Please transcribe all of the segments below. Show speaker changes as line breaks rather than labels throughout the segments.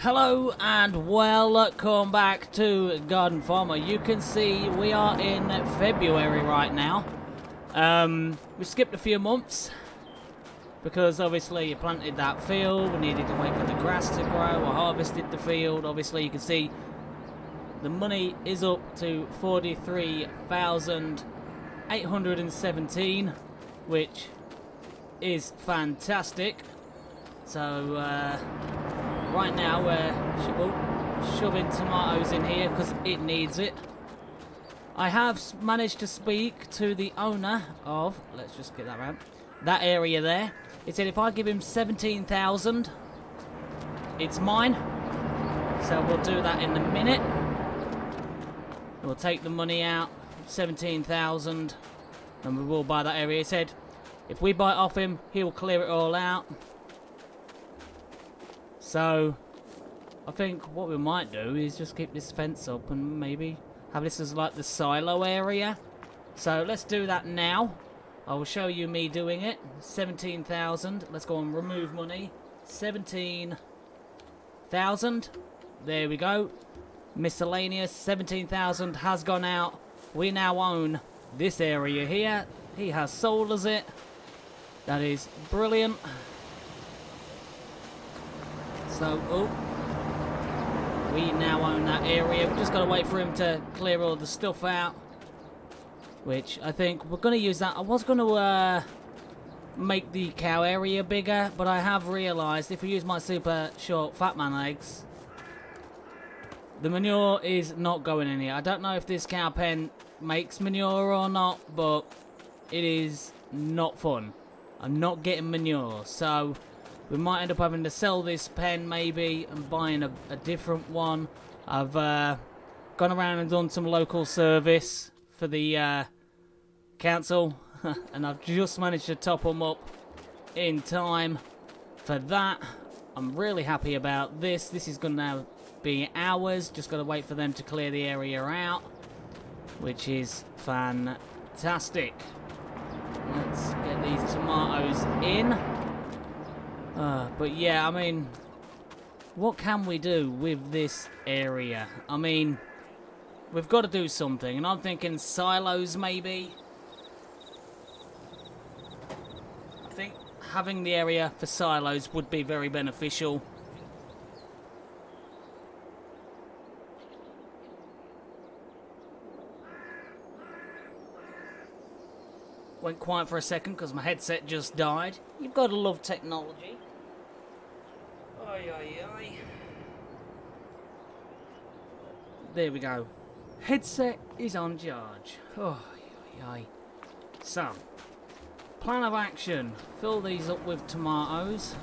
Hello and welcome back to Garden Farmer. You can see we are in February right now. We skipped a few months because obviously you planted that field, we needed to wait for the grass to grow, I harvested the field. Obviously you can see the money is up to 43,817, which is fantastic. So right now we're shoving tomatoes in here because it needs it. I have managed to speak to the owner of, let's just get that round, that area there. He said if I give him 17,000, it's mine. So we'll do that in a minute. We'll take the money out, 17,000, and we will buy that area. He said if we buy it off him, he'll clear it all out. So I think what we might do is just keep this fence up and maybe have this as like the silo area. So let's do that now. I will show you me doing it. 17,000. Let's go and remove money. 17,000. There we go. Miscellaneous. 17,000 has gone out. We now own this area here. He has sold us it. That is brilliant. So, we now own that area. We've just got to wait for him to clear all the stuff out. Which I think we're going to use that. I was going to make the cow area bigger, but I have realised if we use my super short fat man legs, the manure is not going in here. I don't know if this cow pen makes manure or not, but it is not fun. I'm not getting manure, so we might end up having to sell this pen maybe and buying a different one. I've gone around and done some local service for the council and I've just managed to top them up in time for that. I'm really happy about this. This is going to now be ours. Just got to wait for them to clear the area out, which is fantastic. Let's get these tomatoes in. But yeah, I mean, what can we do with this area? I mean, we've got to do something, and I'm thinking silos maybe. I think having the area for silos would be very beneficial. Went quiet for a second because my headset just died. You've got to love technology. Oi, oi, oi. There we go. Headset is on charge. Oh, oi, oi. So, plan of action. Fill these up with tomatoes.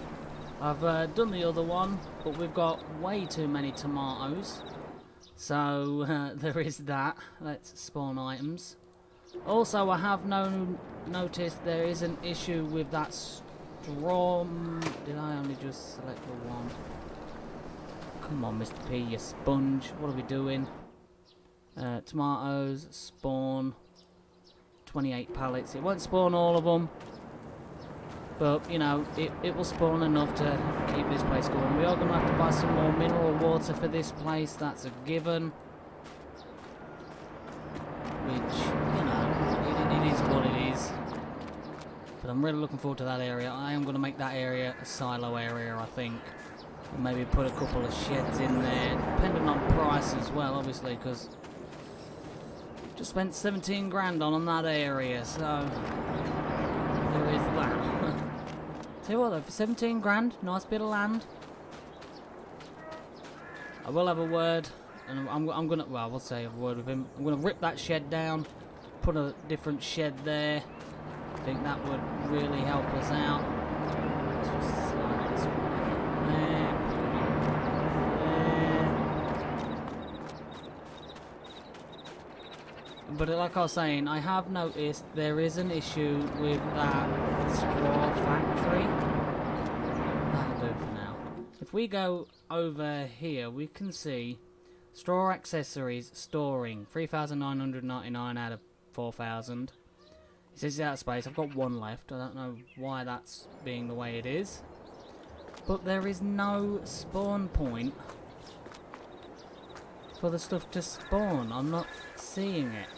I've done the other one, but we've got way too many tomatoes. So, there is that. Let's spawn items. Also, I have noticed there is an issue with that straw. Did I only just select the one? Come on, Mr. P, you sponge. What are we doing? Tomatoes, spawn. 28 pallets. It won't spawn all of them. But, you know, it will spawn enough to keep this place going. We are going to have to buy some more mineral water for this place. That's a given. Which, you know, it is what it is. But I'm really looking forward to that area. I am going to make that area a silo area, I think. And maybe put a couple of sheds in there, depending on price as well, obviously, because just spent 17 grand on that area, so there is that. Tell you what though, for 17 grand, nice bit of land. I will have a word. And I'm gonna, well, I will say a word with him. I'm gonna rip that shed down, put a different shed there. I think that would really help us out. Just slide this one there. But like I was saying, I have noticed there is an issue with that straw factory. That'll do for now. If we go over here, we can see straw accessories storing 3,999 out of 4,000. It says it's out of space. I've got one left. I don't know why that's being the way it is. But there is no spawn point for the stuff to spawn. I'm not seeing it.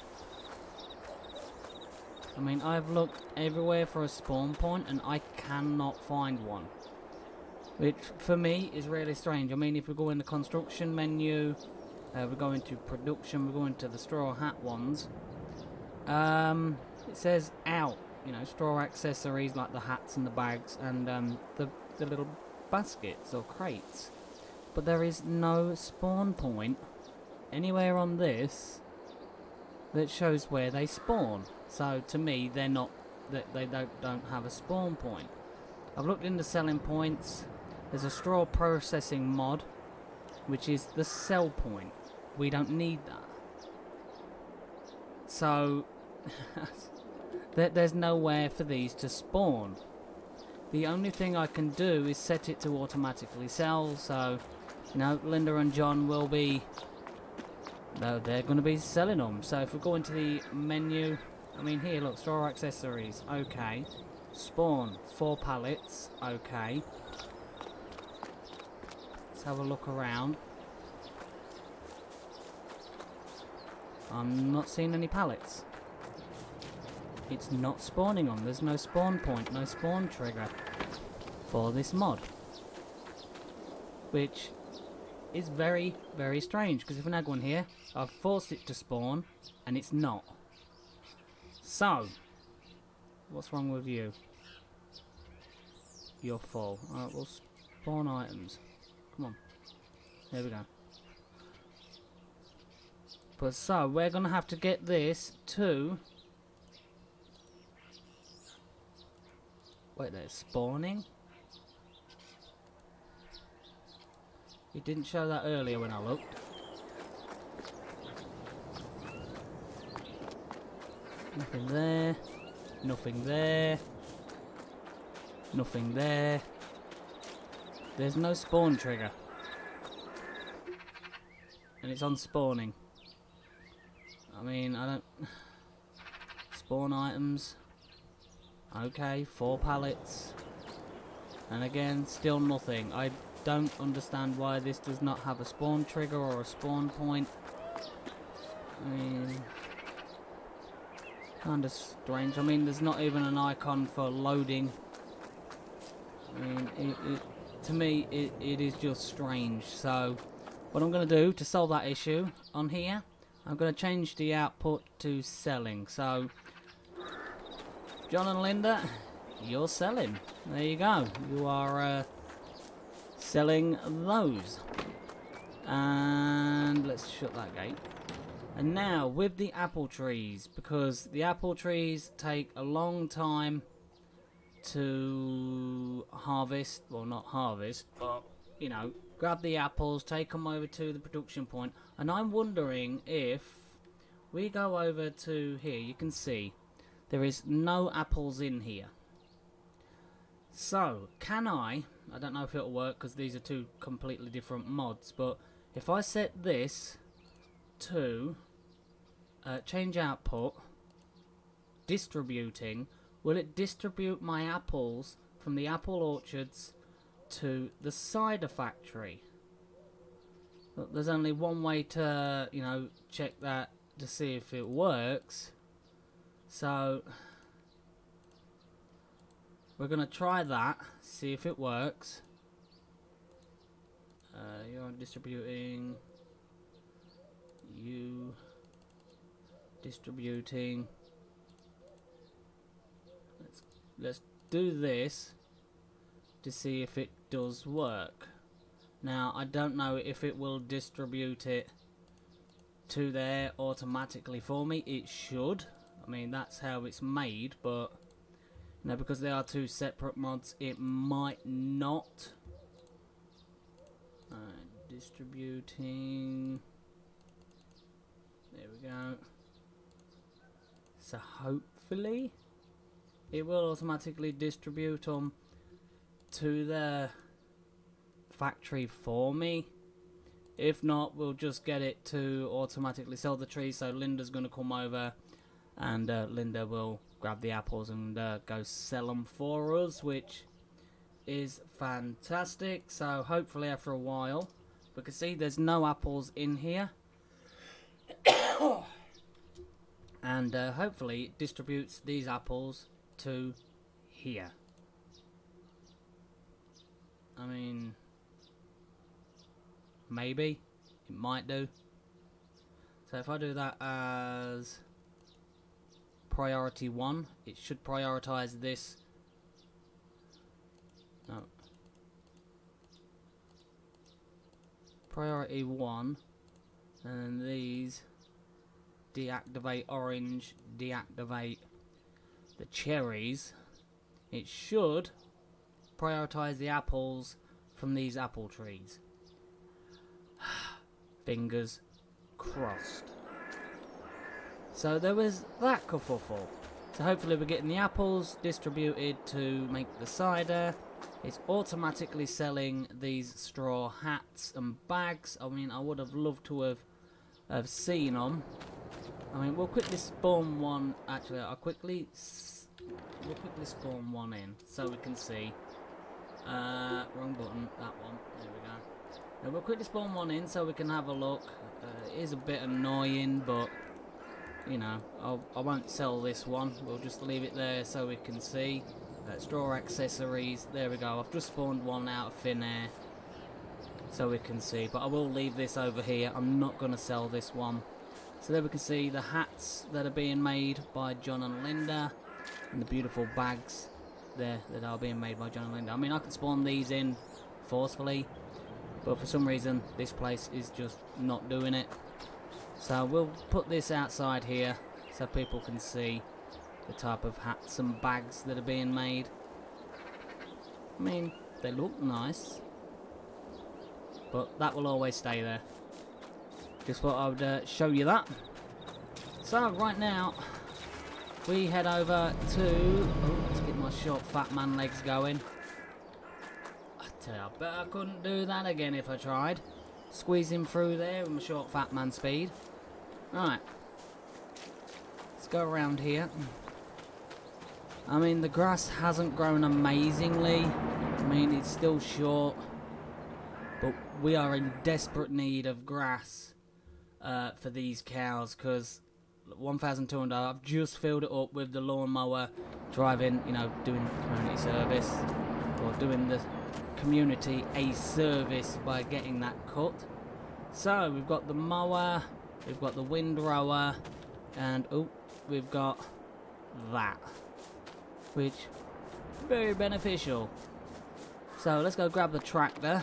I mean, I've looked everywhere for a spawn point and I cannot find one. Which, for me, is really strange. I mean, if we go in the construction menu, we go into production, we go into the straw hat ones. It says out, you know, straw accessories like the hats and the bags and the little baskets or crates. But there is no spawn point anywhere on this that shows where they spawn. So to me, they're not, they don't have a spawn point. I've looked into selling points. There's a straw processing mod, which is the sell point. We don't need that. So there's nowhere for these to spawn. The only thing I can do is set it to automatically sell. So, you know, Linda and John will be, no, they're going to be selling them. So if we go into the menu, I mean, here, look, straw accessories, okay. Spawn, 4 pallets, okay. Let's have a look around. I'm not seeing any pallets. It's not spawning them. There's no spawn point, no spawn trigger for this mod. Which is very, very strange, because if we now go in here, I've forced it to spawn, and it's not. So, what's wrong with you? You're full. Alright, we'll spawn items. Come on. There we go. But so, we're going to have to get this to... Wait, there's spawning? It didn't show that earlier when I looked. Nothing there. Nothing there. Nothing there. There's no spawn trigger. And it's on spawning. I mean, I don't... Spawn items. Okay, 4 pallets. And again, still nothing. I don't understand why this does not have a spawn trigger or a spawn point. I mean... Kinda strange. I mean, there's not even an icon for loading. I mean, to me, it is just strange. So, what I'm going to do to solve that issue on here, I'm going to change the output to selling. So, John and Linda, you're selling. There you go. You are selling those. And let's shut that gate. And now, with the apple trees, because the apple trees take a long time to harvest, well, not harvest, but, you know, grab the apples, take them over to the production point, and I'm wondering if we go over to here, you can see there is no apples in here. So, can I don't know if it'll work because these are 2 completely different mods, but if I set this to change output, distributing, will it distribute my apples from the apple orchards to the cider factory? Look, there's only one way to, you know, check that to see if it works. So we're gonna try that, see if it works. You're distributing. You distributing. Let's do this to see if it does work. Now, I don't know if it will distribute it to there automatically for me. It should. I mean, that's how it's made, but you know, because they are 2 separate mods, it might not. Distributing. There we go. So hopefully it will automatically distribute them to the factory for me. If not, we'll just get it to automatically sell the trees. So Linda's going to come over and Linda will grab the apples and go sell them for us, which is fantastic. So hopefully after a while, we can see there's no apples in here. And hopefully it distributes these apples to here. I mean, maybe it might do. So if I do that as priority 1, it should prioritize this. No. Priority 1, and then these deactivate orange, deactivate the cherries. It should prioritize the apples from these apple trees. Fingers crossed. So there was that kerfuffle. So hopefully we're getting the apples distributed to make the cider. It's automatically selling these straw hats and bags. I mean, I would have loved to have seen them. I mean, we'll quickly spawn one. Actually, we'll quickly spawn one in so we can see. Wrong button. That one. There we go. Now we'll quickly spawn one in so we can have a look. It is a bit annoying, but you know, I won't sell this one. We'll just leave it there so we can see. Straw accessories. There we go. I've just spawned one out of thin air so we can see. But I will leave this over here. I'm not going to sell this one. So there we can see the hats that are being made by John and Linda, and the beautiful bags there that are being made by John and Linda. I mean, I can spawn these in forcefully, but for some reason this place is just not doing it. So we'll put this outside here so people can see the type of hats and bags that are being made. I mean, they look nice, but that will always stay there. Just thought I would show you that. So right now we head over to, let's get my short fat man legs going. I tell you, I bet I couldn't do that again if I tried. Squeezing through there with my short fat man speed. Right, let's go around here. I mean, the grass hasn't grown amazingly. I mean, it's still short, but we are in desperate need of grass for these cows, because 1,200, I've just filled it up with the lawnmower, driving, you know, doing community service, or doing the community a service by getting that cut. So we've got the mower, we've got the windrower, and we've got that, which very beneficial. So let's go grab the tractor,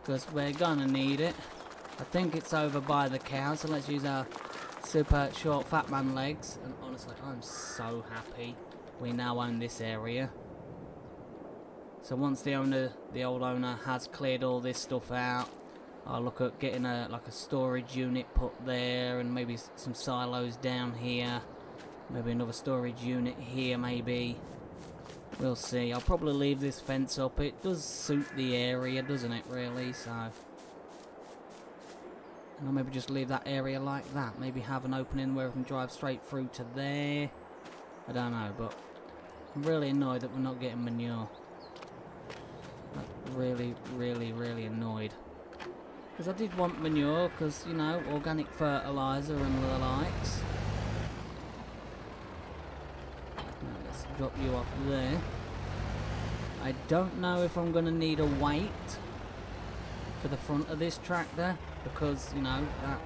because we're gonna need it. I think it's over by the cow, so let's use our super short fat man legs. And honestly, I'm so happy we now own this area. So once the old owner has cleared all this stuff out, I'll look at getting like a storage unit put there, and maybe some silos down here, maybe another storage unit here, maybe. We'll see. I'll probably leave this fence up. It does suit the area, doesn't it, really? So, and I'll maybe just leave that area like that. Maybe have an opening where I can drive straight through to there. I don't know, but I'm really annoyed that we're not getting manure. Like, really, really, really annoyed. Because I did want manure, because, you know, organic fertiliser and the likes. Now, let's drop you off there. I don't know if I'm going to need a weight for the front of this tractor, because, you know, that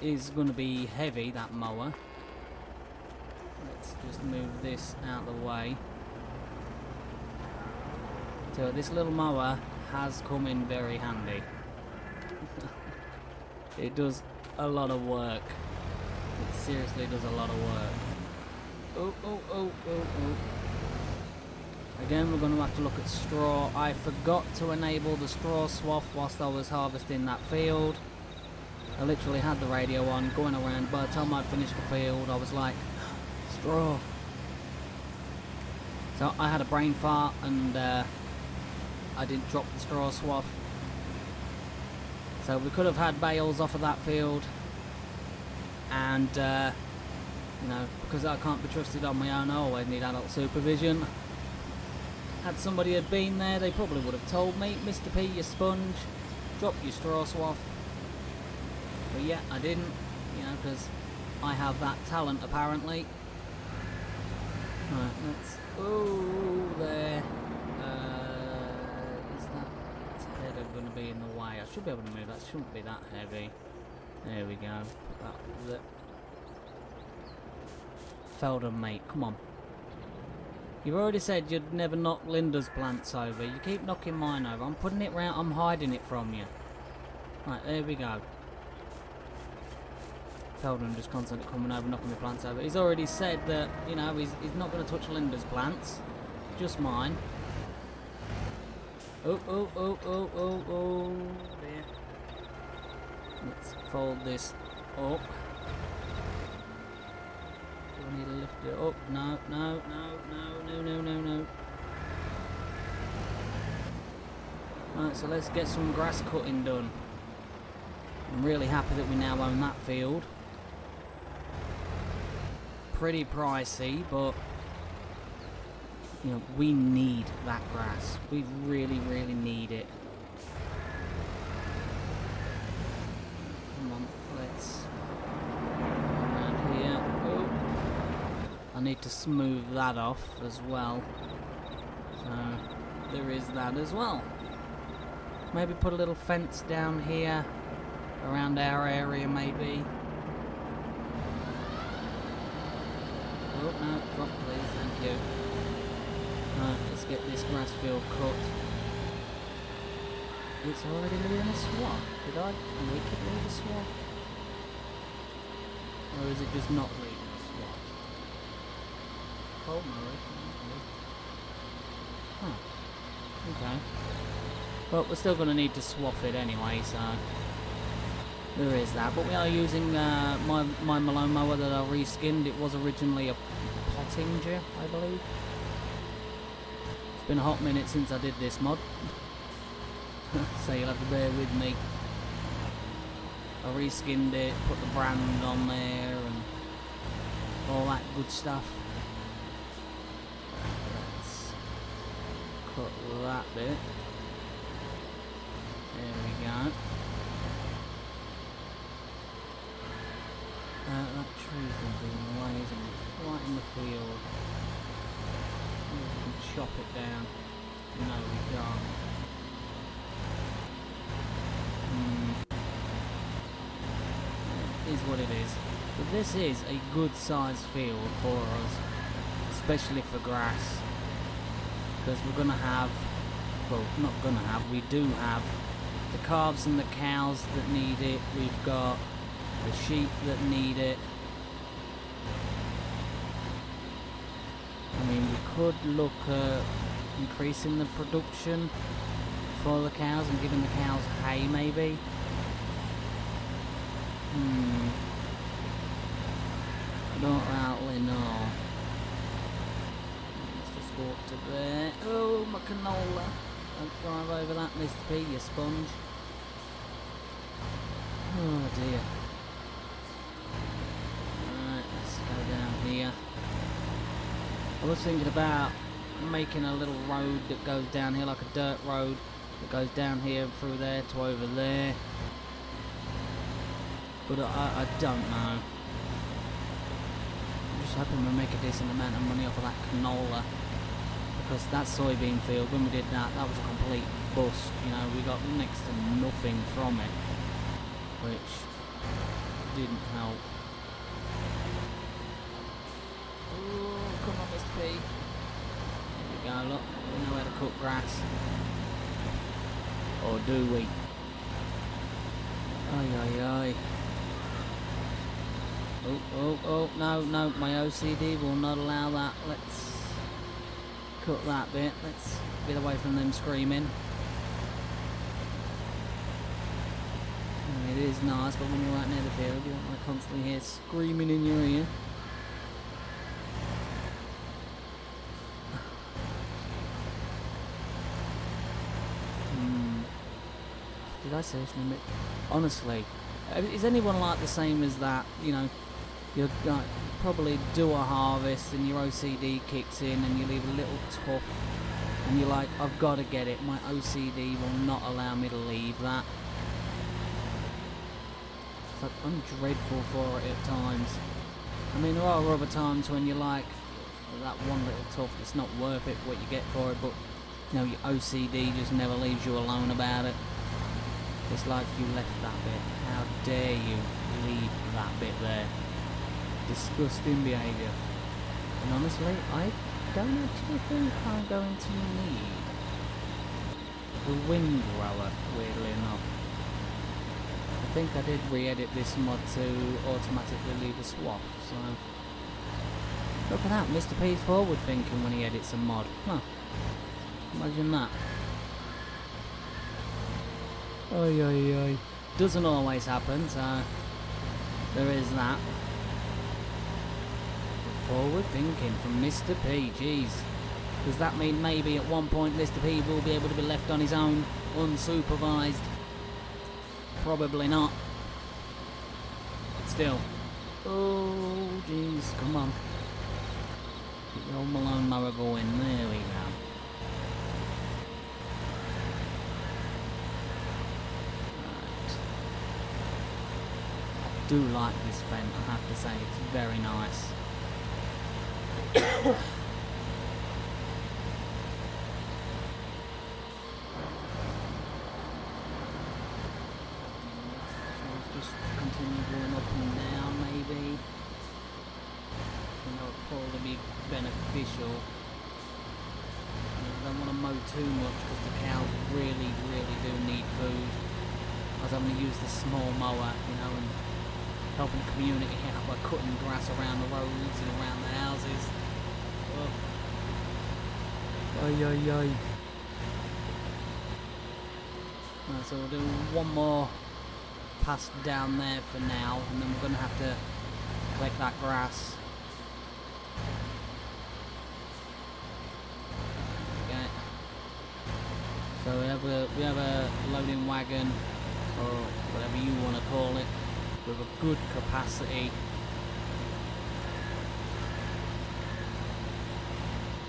is going to be heavy, that mower. Let's just move this out of the way. So this little mower has come in very handy. It does a lot of work. It seriously does a lot of work. Oh. Again, we're going to have to look at straw. I forgot to enable the straw swath whilst I was harvesting that field. I literally had the radio on, going around. By the time I'd finished the field, I was like, straw. So I had a brain fart, and I didn't drop the straw swath. So we could have had bales off of that field, and you know, because I can't be trusted on my own, I always need adult supervision. Had somebody had been there, they probably would have told me, Mr. P, you sponge, drop your straw swath. But yeah, I didn't, you know, because I have that talent apparently. Right, let's. Oh, there. Is that header going to be in the way? I should be able to move. That shouldn't be that heavy. There we go. Put that with it. Feldon, mate, come on. You've already said you'd never knock Linda's plants over. You keep knocking mine over. I'm putting it round. I'm hiding it from you. Right, there we go. Feldon just constantly coming over, knocking my plants over. He's already said that, you know, he's not going to touch Linda's plants. Just mine. Oh, oh, oh, oh, oh, oh. There. Let's fold this up. Do I need to lift it up? No, no, no, no, no, no, no, no. Right, so let's get some grass cutting done. I'm really happy that we now own that field. Pretty pricey, but you know, we need that grass. We really, really need it. Come on, let's go around here. Oh. I need to smooth that off as well. So there is that as well. Maybe put a little fence down here around our area, maybe. Oh, no, drop please, thank you. Right, let's get this grass field cut. It's already leaving a swath. Did I make it leave a swath? Or is it just not leaving a swath? Cold Murray. Huh. Okay. Well, we're still going to need to swath it anyway, so there is that. But we are using my Malone mower that I reskinned. It was originally a Pottinger, I believe. It's been a hot minute since I did this mod, so you'll have to bear with me. I reskinned it, put the brand on there, and all that good stuff. Let's cut that bit. There we go. That tree's going to be in the way, isn't it? Right in the field. We can chop it down. No, we can't. It is what it is. But this is a good sized field for us, especially for grass. Because we're going to have, well, not going to have, we do have the calves and the cows that need it. We've got the sheep that need it. I mean, we could look at increasing the production for the cows and giving the cows hay, maybe. I don't really know. Let's just go up to there. Oh, my canola. Don't drive over that, Mr. P, you sponge. Oh dear. Alright, let's go down here. I was thinking about making a little road that goes down here, like a dirt road that goes down here through there to over there. But I don't know. I'm just hoping we'll make a decent amount of money off of that canola. Because that soybean field, when we did that, that was a complete bust. You know, we got next to nothing from it. Which didn't help. Ooh, come on, Mr. P. There we go, look. We know how to cut grass. Or do we? Ay, ay, ay. Oh, oh, oh, no, no, my OCD will not allow that. Let's cut that bit. Let's get away from them screaming. It is nice, but when you're right near the field, you don't want to constantly hear screaming in your ear. Did I seriously admit? Honestly, is anyone like the same as that? You know, you probably do a harvest and your OCD kicks in and you leave a little tuft and you're like, I've got to get it. My OCD will not allow me to leave that. It's like, I'm dreadful for it at times. I mean, there are other times when you're like, that one little tuft, it's not worth it for what you get for it, but you know, your OCD just never leaves you alone about it. It's like you left that bit. How dare you leave that bit there? Disgusting behaviour. And honestly, I don't actually think I'm going to need the wind rower, weirdly enough. I think I did re-edit this mod to automatically leave a swap, so... Look at that, Mr. P's forward thinking when he edits a mod. Huh. Imagine that. Oi, oi, oi. Doesn't always happen, so... There is that. Forward thinking from Mr. P, jeez. Does that mean maybe at one point Mr. P will be able to be left on his own, unsupervised? Probably not. But still. Oh, jeez, come on. Get the old Malone mower going. There we go. Right. I do like this vent, I have to say. It's very nice. Just continue going up and down, maybe. You know, it'll probably be beneficial. I don't want to mow too much because the cows really do need food. I was having to use the small mower, you know, and helping the community out by cutting grass around the roads and around the houses. Oh. Oi, oi, oi. Right, so we'll do one more pass down there for now, and then we're going to have to collect that grass. Okay. So we have a loading wagon, or whatever you want to call it, with a good capacity.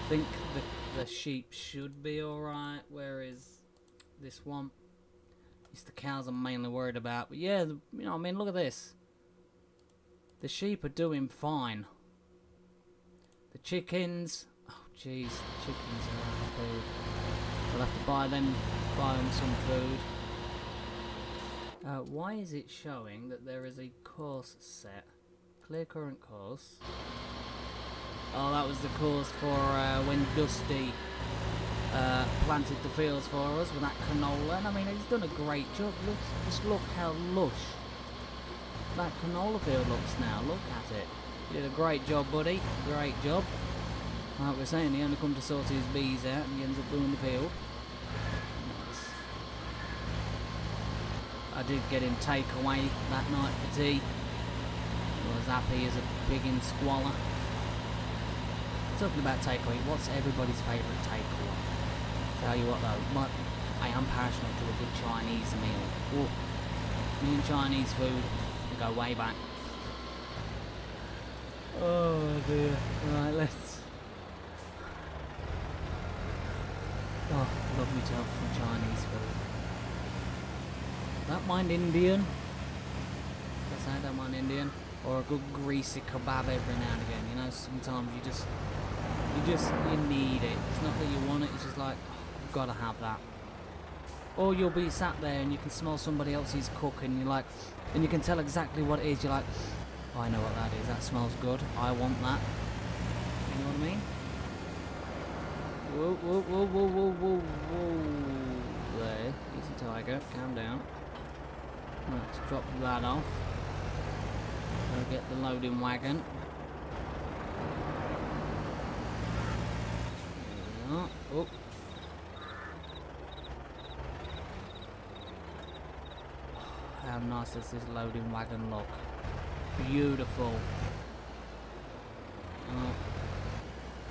I think the sheep should be alright, whereas this one, it's the cows I'm mainly worried about. But yeah, you know, I mean, look at this. The sheep are doing fine. The chickens, oh jeez, the chickens are out of food. We'll have to buy them some food. Why is it showing that there is a course set? Clear current course. Oh, that was the course for when Dusty planted the fields for us with that canola. And I mean, he's done a great job. Just look how lush that canola field looks now. Look at it. You did a great job, buddy. Great job. Like we're saying, he only come to sort his bees out and he ends up doing the field. Nice. I did get him takeaway that night for tea. He was happy as a pig in squalor. Talking about takeaway, what's everybody's favourite takeaway? Tell you what though, I am passionate to a good Chinese meal. Ooh. Me and Chinese food, we go way back. Oh dear. Right, let's... Oh, love myself some Chinese food. Don't mind Indian. Guess I don't mind Indian. Or a good greasy kebab every now and again. You know, sometimes you need it. It's not that you want it, it's just like, you've got to have that. Or you'll be sat there and you can smell somebody else's cooking, you're like, and you can tell exactly what it is, you're like, oh, I know what that is, that smells good, I want that. You know what I mean? Whoa, whoa, whoa, whoa, whoa, whoa, whoa. There, easy tiger, calm down. Let's drop that off. Go get the loading wagon. Oh. How nice does this loading wagon look? Beautiful.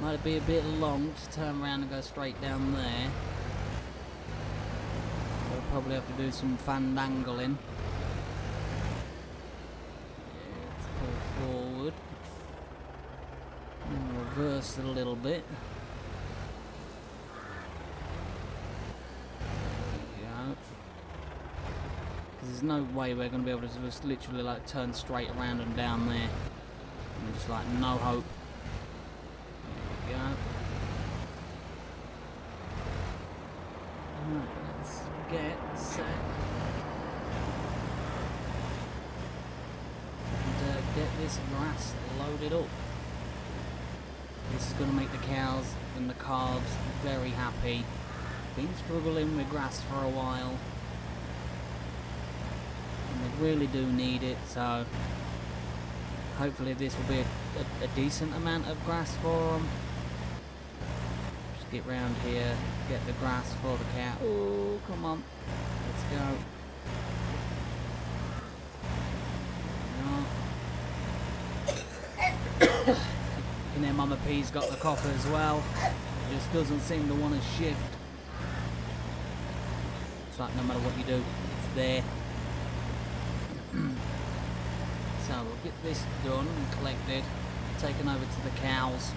Might be a bit long to turn around and go straight down there. We'll probably have to do some fandangling. Let's pull forward. And reverse it a little bit. there's no way we're going to be able to just literally like turn straight around and down there. And just like no hope. There we go. Alright, let's get set. And get this grass loaded up. This is going to make the cows and the calves very happy. Been struggling with grass for a while. And they really do need it, so hopefully this will be a decent amount of grass for them. Just get round here, get the grass for the cow. Oh, come on. Let's go. And then Mama P's got the cough as well. Just doesn't seem to want to shift. It's like no matter what you do, it's there. So we'll get this done and collected, taken over to the cows.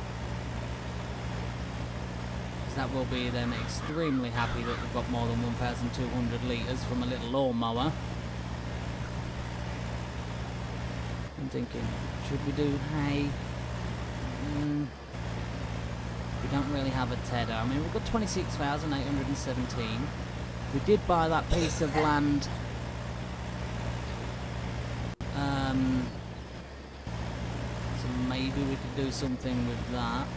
Because that will be them extremely happy that we've got more than 1,200 litres from a little lawnmower. I'm thinking, should we do hay? We don't really have a tedder. I mean, we've got 26,817. We did buy that piece of land. So maybe we could do something with that.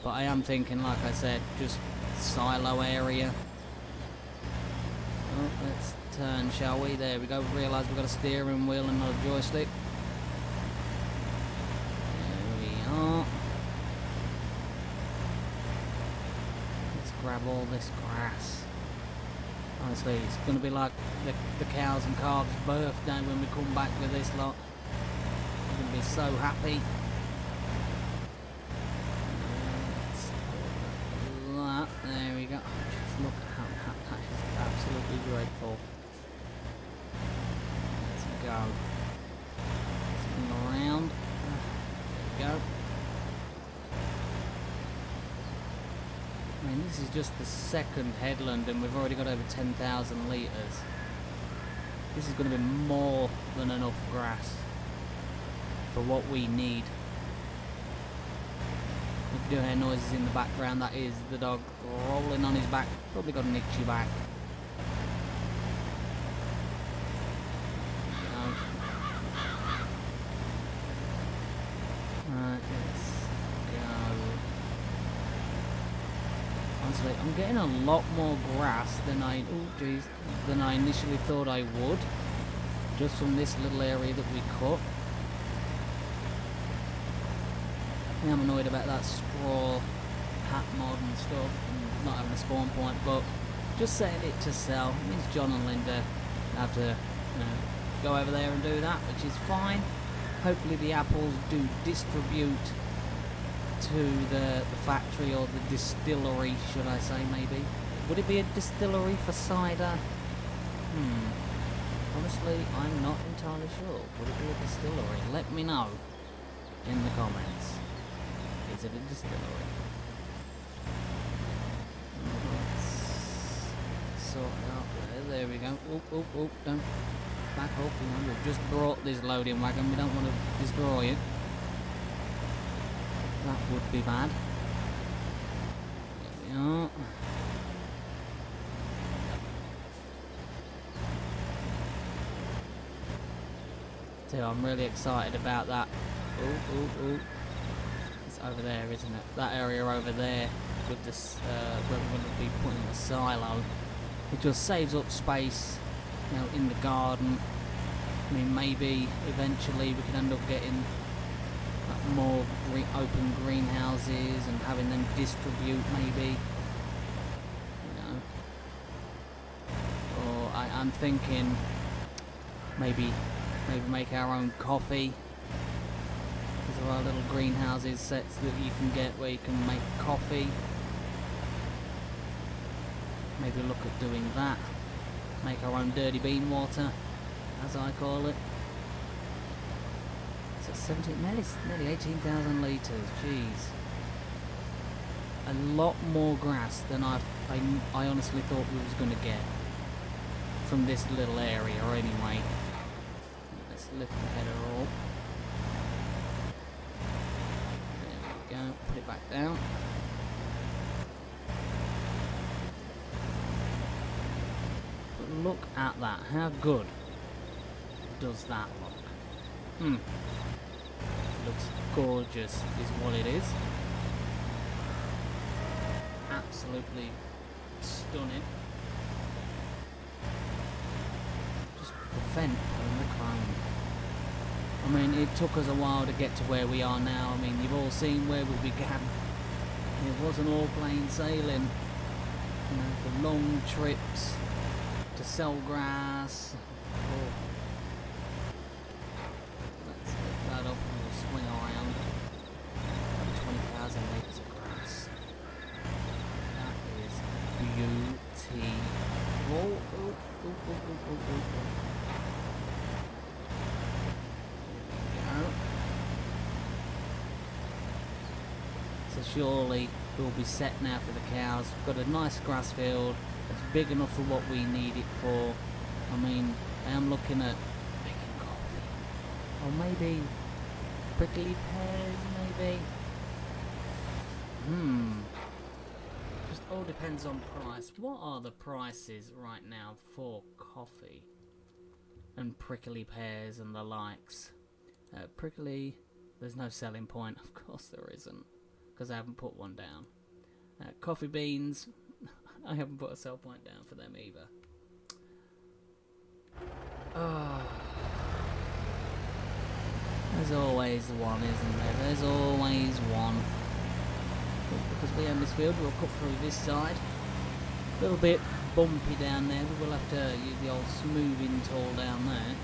But I am thinking, like I said, just silo area. Oh, let's turn, shall we? There we go. Realise we've got a steering wheel and not a joystick. Grab all this grass. Honestly, it's going to be like the cows and calves' birthday when we come back with this lot. We're going to be so happy. That. There we go. Just look at how that is absolutely grateful. Let's go. Swing around. There we go. I mean, this is just the second headland and we've already got over 10,000 litres. This is going to be more than enough grass for what we need. If you do hear noises in the background, that is the dog rolling on his back. Probably got an itchy back. Right, let's go. Honestly, I'm getting a lot more grass than I initially thought I would, just from this little area that we cut. I'm annoyed about that straw hat mod and stuff, and not having a spawn point, but just setting it to sell. It means John and Linda have to, go over there and do that, which is fine. Hopefully the apples do distribute to the factory or the distillery, should I say, maybe. Would it be a distillery for cider? Honestly, I'm not entirely sure. Would it be a distillery? Let me know in the comments. Is it a distillery? Let's sort it out there. There we go. Oh, don't back up. We've just brought this loading wagon. We don't want to destroy it. That would be bad. There we are. So I'm really excited about that. Oh. It's over there, isn't it? That area over there with this, where we're going to be putting the silo. It just saves up space, in the garden. I mean, maybe eventually we can end up getting more open greenhouses and having them distribute, maybe. Or I'm thinking maybe make our own coffee. There are little greenhouses sets that you can get where you can make coffee. Maybe look at doing that. Make our own dirty bean water, as I call it. So nearly 18,000 litres. Jeez, a lot more grass than I honestly thought we was going to get from this little area anyway. Let's lift the header up. There we go, put it back down. But look at that, how good does that look? Looks gorgeous is what it is. Absolutely stunning. Just the vent and the chrome. I mean, it took us a while to get to where we are now. I mean, you've all seen where we began. It wasn't all plain sailing. You know, the long trips to sell grass. Let's lift that up and we'll swing around. 20,000 litres of grass. That is beautiful. So surely we'll be set now for the cows. Got a nice grass field. It's big enough for what we need it for. I mean, I am looking at making coffee. Or maybe prickly pears, maybe. Just all depends on price. What are the prices right now for coffee? And prickly pears and the likes. Prickly, there's no selling point. Of course there isn't. Because I haven't put one down. Coffee beans, I haven't put a sell point down for them either. There's always one, isn't there? There's always one. But because we own this field, we'll cut through this side. A little bit bumpy down there. We will have to use the old smoothing tool down there.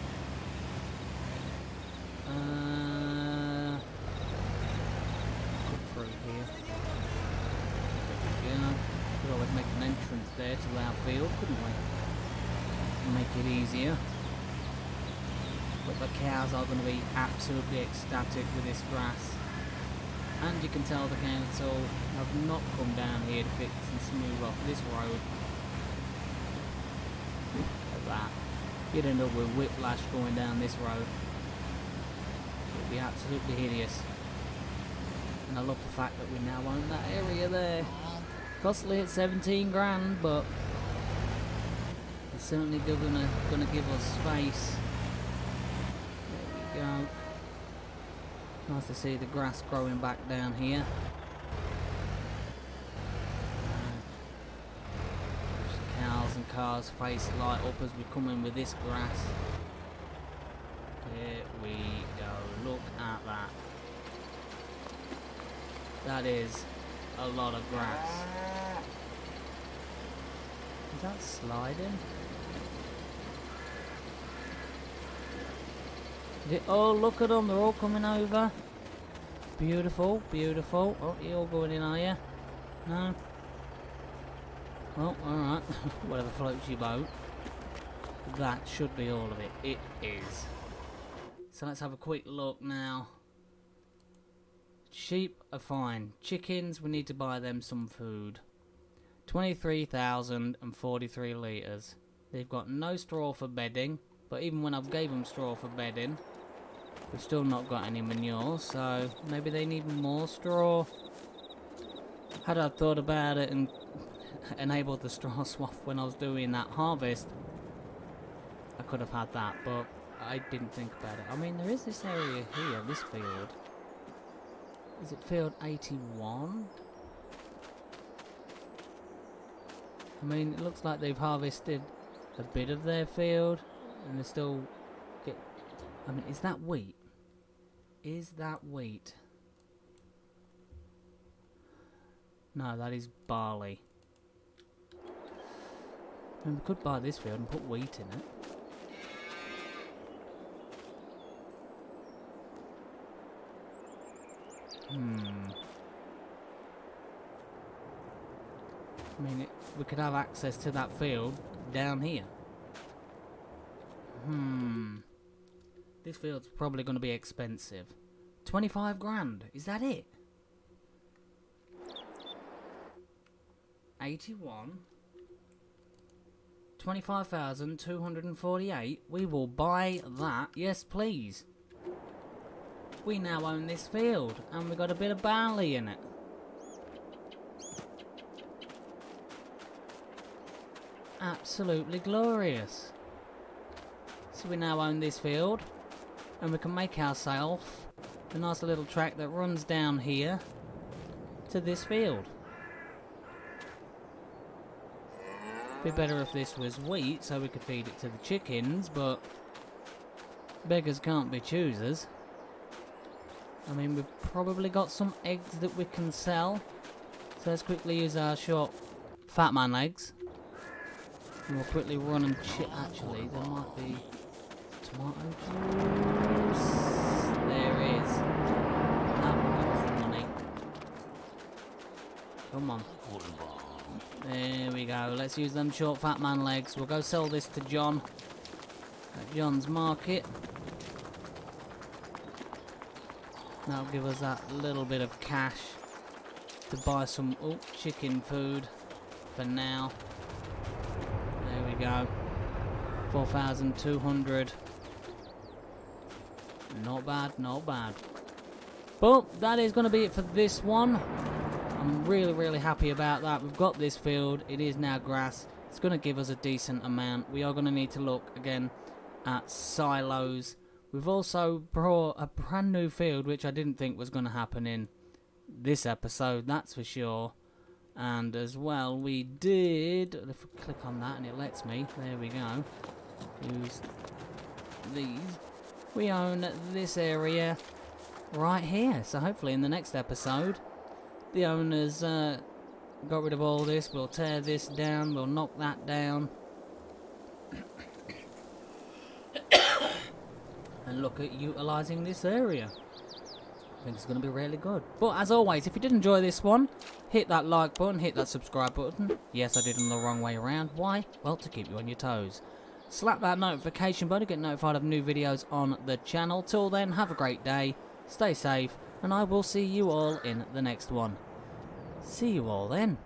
Cut through here. There we go. Could always make an entrance there to our field, couldn't we? Make it easier. But the cows are going to be absolutely ecstatic with this grass. And you can tell the council have not come down here to fix and smooth off this road. Look at that. You'd end up with whiplash going down this road. It would be absolutely hideous. And I love the fact that we now own that area there. Costly at 17 grand, but it's certainly gonna give us space. There we go. Nice to see the grass growing back down here. Cows and cars face light up as we come in with this grass. Here we go. Look at that. That is a lot of grass. Is that sliding? Oh, look at them, they're all coming over. Beautiful, beautiful. Oh, you're all going in, are you? No? Oh, alright. Whatever floats your boat. That should be all of it. It is. So let's have a quick look now. Sheep are fine. Chickens, we need to buy them some food. 23,043 litres. They've got no straw for bedding. But even when I've gave them straw for bedding, we've still not got any manure, so maybe they need more straw. Had I thought about it and enabled the straw swap when I was doing that harvest, I could have had that, but I didn't think about it. I mean, there is this area here, this field. Is it field 81? I mean, it looks like they've harvested a bit of their field. And they still get... I mean, is that wheat? Is that wheat? No, that is barley. And we could buy this field and put wheat in it. I mean, we could have access to that field down here. This field's probably going to be expensive. 25 grand, is that it? 81. 25,248. We will buy that. Yes, please. We now own this field, and we got a bit of barley in it. Absolutely glorious. So we now own this field, and we can make ourselves a nice little track that runs down here to this field. Be better if this was wheat so we could feed it to the chickens, but beggars can't be choosers. I mean, we've probably got some eggs that we can sell, so let's quickly use our short fat man legs, and we'll quickly run and actually there might be tomato juice. There is. That will give us the money. Come on. There we go. Let's use them short fat man legs. We'll go sell this to John at John's market. That'll give us that little bit of cash to buy some chicken food for now. There we go. 4,200. Not bad, not bad. But that is going to be it for this one. I'm really happy about that. We've got this field. It is now grass. It's going to give us a decent amount. We are going to need to look again at silos. We've also brought a brand new field, which I didn't think was going to happen in this episode, that's for sure. And as well, we did, if we click on that and it lets me, there we go, use these. We own this area right here. So hopefully in the next episode, the owners got rid of all this. We'll tear this down. We'll knock that down. And look at utilising this area. I think it's going to be really good. But as always, if you did enjoy this one, hit that like button, hit that subscribe button. Yes, I did them the wrong way around. Why? Well, to keep you on your toes. Slap that notification button to get notified of new videos on the channel. Till then, have a great day. Stay safe. And I will see you all in the next one. See you all then.